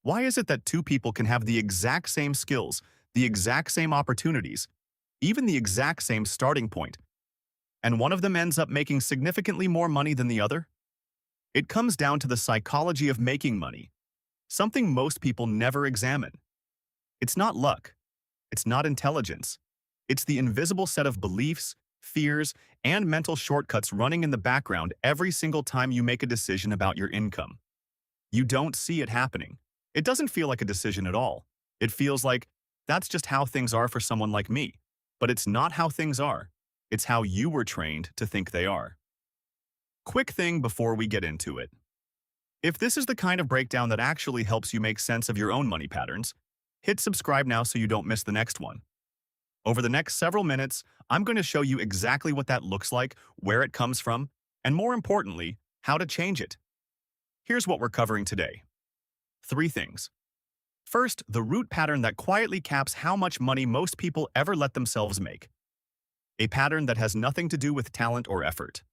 Why is it that two people can have the exact same skills, the exact same opportunities, even the exact same starting point, and one of them ends up making significantly more money than the other? It comes down to the psychology of making money, something most people never examine. It's not luck. It's not intelligence. It's the invisible set of beliefs, fears, and mental shortcuts running in the background every single time you make a decision about your income. You don't see it happening. It doesn't feel like a decision at all. It feels like, that's just how things are for someone like me. But it's not how things are. It's how you were trained to think they are. Quick thing before we get into it. If this is the kind of breakdown that actually helps you make sense of your own money patterns, hit subscribe now so you don't miss the next one. Over the next several minutes, I'm going to show you exactly what that looks like, where it comes from, and more importantly, how to change it. Here's what we're covering today. 3 things. First, the root pattern that quietly caps how much money most people ever let themselves make. A pattern that has nothing to do with talent or effort.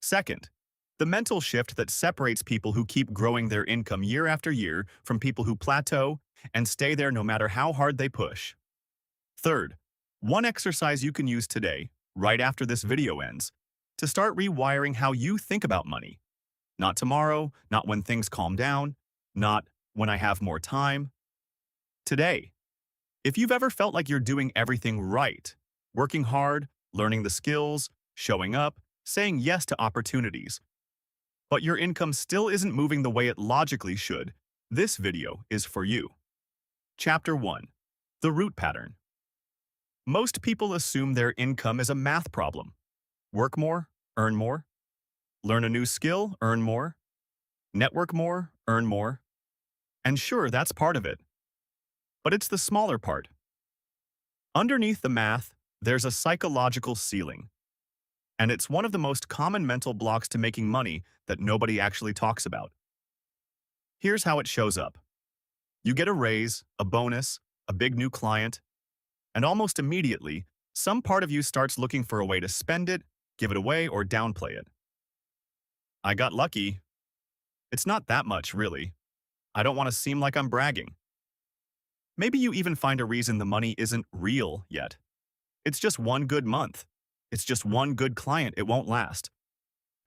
Second, the mental shift that separates people who keep growing their income year after year from people who plateau and stay there no matter how hard they push. Third, one exercise you can use today, right after this video ends, to start rewiring how you think about money. Not tomorrow, not when things calm down, not when I have more time. Today. If you've ever felt like you're doing everything right, working hard, learning the skills, showing up, saying yes to opportunities, but your income still isn't moving the way it logically should, this video is for you. Chapter 1. The root pattern. Most people assume their income is a math problem. Work more, earn more. Learn a new skill, earn more. Network more, earn more. And sure, that's part of it. But it's the smaller part. Underneath the math, there's a psychological ceiling. And it's one of the most common mental blocks to making money that nobody actually talks about. Here's how it shows up. You get a raise, a bonus, a big new client, and almost immediately, some part of you starts looking for a way to spend it, give it away, or downplay it. I got lucky. It's not that much, really. I don't want to seem like I'm bragging. Maybe you even find a reason the money isn't real yet. It's just one good month. It's just one good client, it won't last.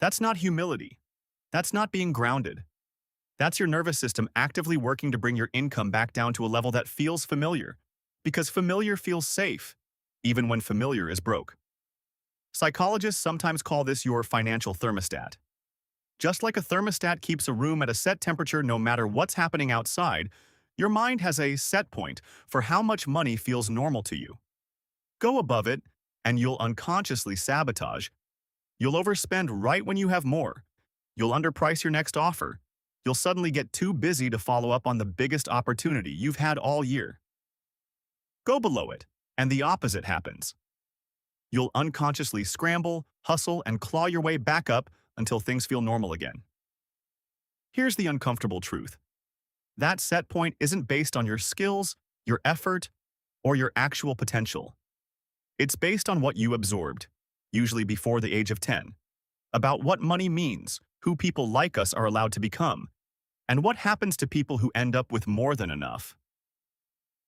That's not humility. That's not being grounded. That's your nervous system actively working to bring your income back down to a level that feels familiar, because familiar feels safe, even when familiar is broke. Psychologists sometimes call this your financial thermostat. Just like a thermostat keeps a room at a set temperature no matter what's happening outside, your mind has a set point for how much money feels normal to you. Go above it, and you'll unconsciously sabotage. You'll overspend right when you have more. You'll underprice your next offer. You'll suddenly get too busy to follow up on the biggest opportunity you've had all year. Go below it, and the opposite happens. You'll unconsciously scramble, hustle, and claw your way back up until things feel normal again. Here's the uncomfortable truth. That set point isn't based on your skills, your effort, or your actual potential. It's based on what you absorbed, usually before the age of 10, about what money means, who people like us are allowed to become, and what happens to people who end up with more than enough.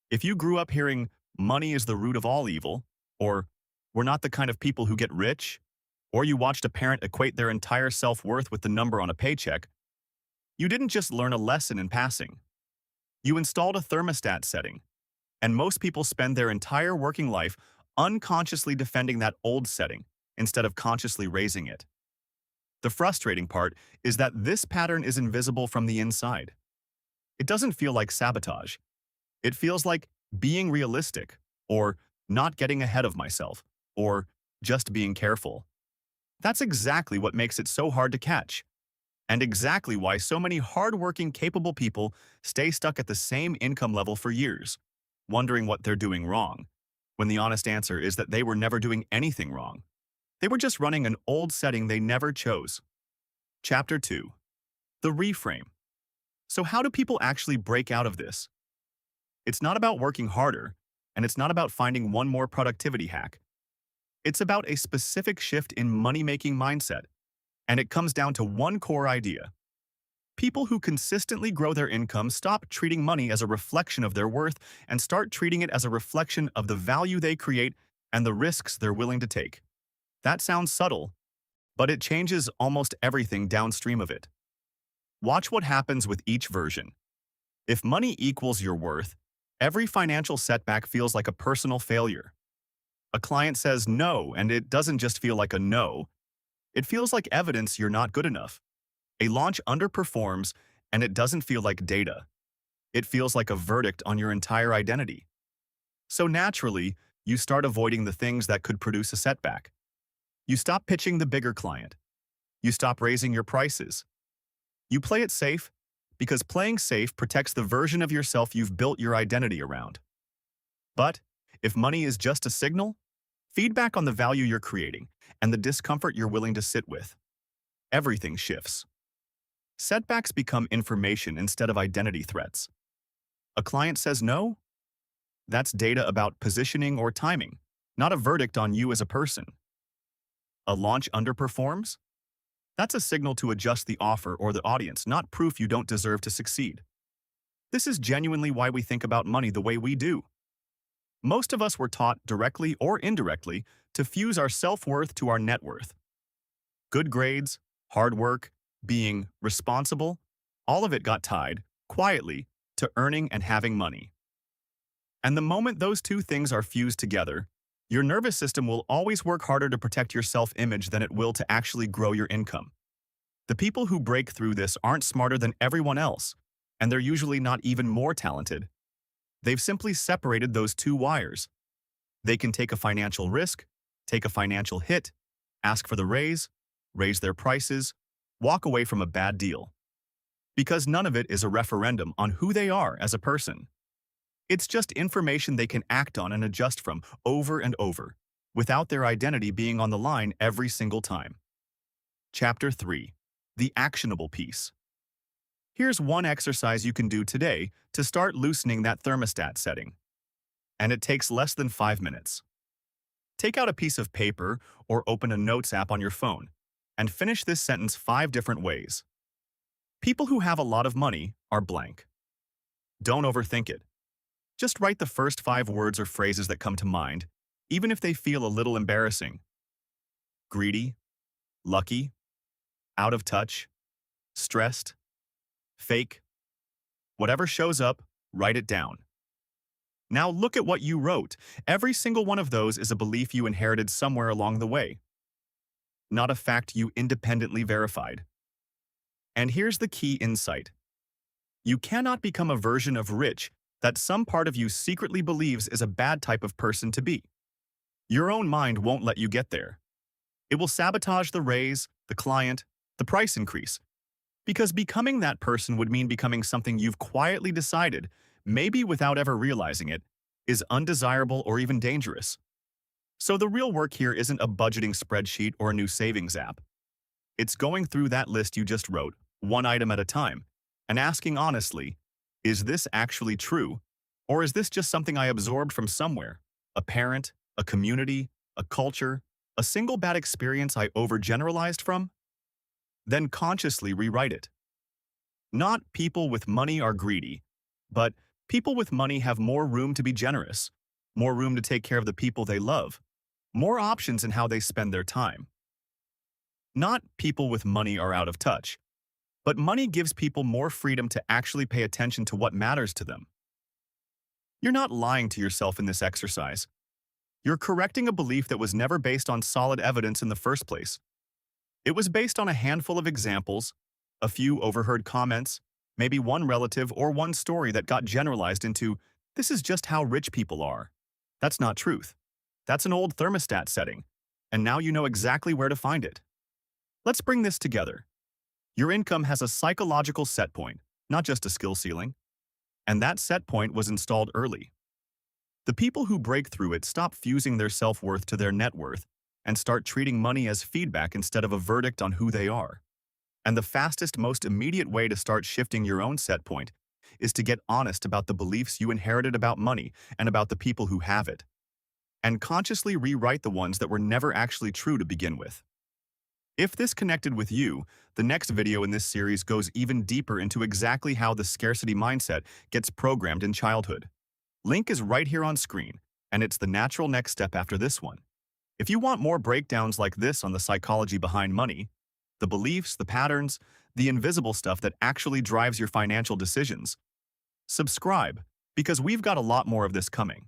If you grew up hearing, money is the root of all evil, or we're not the kind of people who get rich, or you watched a parent equate their entire self-worth with the number on a paycheck, you didn't just learn a lesson in passing. You installed a thermostat setting, and most people spend their entire working life unconsciously defending that old setting instead of consciously raising it. The frustrating part is that this pattern is invisible from the inside. It doesn't feel like sabotage. It feels like being realistic, or not getting ahead of myself, or just being careful. That's exactly what makes it so hard to catch, and exactly why so many hardworking, capable people stay stuck at the same income level for years, wondering what they're doing wrong, when the honest answer is that they were never doing anything wrong. They were just running an old setting they never chose. Chapter 2. The Reframe. So how do people actually break out of this? It's not about working harder, and it's not about finding one more productivity hack. It's about a specific shift in money-making mindset, and it comes down to one core idea. People who consistently grow their income stop treating money as a reflection of their worth and start treating it as a reflection of the value they create and the risks they're willing to take. That sounds subtle, but it changes almost everything downstream of it. Watch what happens with each version. If money equals your worth, every financial setback feels like a personal failure. A client says no, and it doesn't just feel like a no, it feels like evidence you're not good enough. A launch underperforms, and it doesn't feel like data. It feels like a verdict on your entire identity. So naturally, you start avoiding the things that could produce a setback. You stop pitching the bigger client. You stop raising your prices. You play it safe because playing safe protects the version of yourself you've built your identity around. But if money is just a signal, feedback on the value you're creating, and the discomfort you're willing to sit with, everything shifts. Setbacks become information instead of identity threats. A client says no? That's data about positioning or timing, not a verdict on you as a person. A launch underperforms? That's a signal to adjust the offer or the audience, not proof you don't deserve to succeed. This is genuinely why we think about money the way we do. Most of us were taught, directly or indirectly, to fuse our self-worth to our net worth. Good grades, hard work, being responsible, all of it got tied, quietly, to earning and having money. And the moment those two things are fused together, your nervous system will always work harder to protect your self-image than it will to actually grow your income. The people who break through this aren't smarter than everyone else, and they're usually not even more talented. They've simply separated those two wires. They can take a financial risk, take a financial hit, ask for the raise their prices, walk away from a bad deal. Because none of it is a referendum on who they are as a person. It's just information they can act on and adjust from over and over, without their identity being on the line every single time. Chapter 3. The Actionable Piece. Here's one exercise you can do today to start loosening that thermostat setting. And it takes less than 5 minutes. Take out a piece of paper or open a notes app on your phone and finish this sentence 5 different ways. People who have a lot of money are blank. Don't overthink it. Just write the first 5 words or phrases that come to mind, even if they feel a little embarrassing. Greedy, lucky, out of touch, stressed, fake. Whatever shows up, write it down. Now look at what you wrote. Every single one of those is a belief you inherited somewhere along the way, not a fact you independently verified. And here's the key insight. You cannot become a version of rich that some part of you secretly believes is a bad type of person to be. Your own mind won't let you get there. It will sabotage the raise, the client, the price increase. Because becoming that person would mean becoming something you've quietly decided, maybe without ever realizing it, is undesirable or even dangerous. So the real work here isn't a budgeting spreadsheet or a new savings app. It's going through that list you just wrote, one item at a time, and asking honestly, is this actually true? Or is this just something I absorbed from somewhere? A parent, a community, a culture, a single bad experience I overgeneralized from? Then consciously rewrite it. Not people with money are greedy, but people with money have more room to be generous, more room to take care of the people they love, more options in how they spend their time. Not people with money are out of touch, but money gives people more freedom to actually pay attention to what matters to them. You're not lying to yourself in this exercise. You're correcting a belief that was never based on solid evidence in the first place. It was based on a handful of examples, a few overheard comments, maybe one relative or one story that got generalized into, this is just how rich people are. That's not truth. That's an old thermostat setting, and now you know exactly where to find it. Let's bring this together. Your income has a psychological set point, not just a skill ceiling. And that set point was installed early. The people who break through it stop fusing their self-worth to their net worth and start treating money as feedback instead of a verdict on who they are. And the fastest, most immediate way to start shifting your own set point is to get honest about the beliefs you inherited about money and about the people who have it, and consciously rewrite the ones that were never actually true to begin with. If this connected with you, the next video in this series goes even deeper into exactly how the scarcity mindset gets programmed in childhood. Link is right here on screen, and it's the natural next step after this one. If you want more breakdowns like this on the psychology behind money, the beliefs, the patterns, the invisible stuff that actually drives your financial decisions, subscribe, because we've got a lot more of this coming.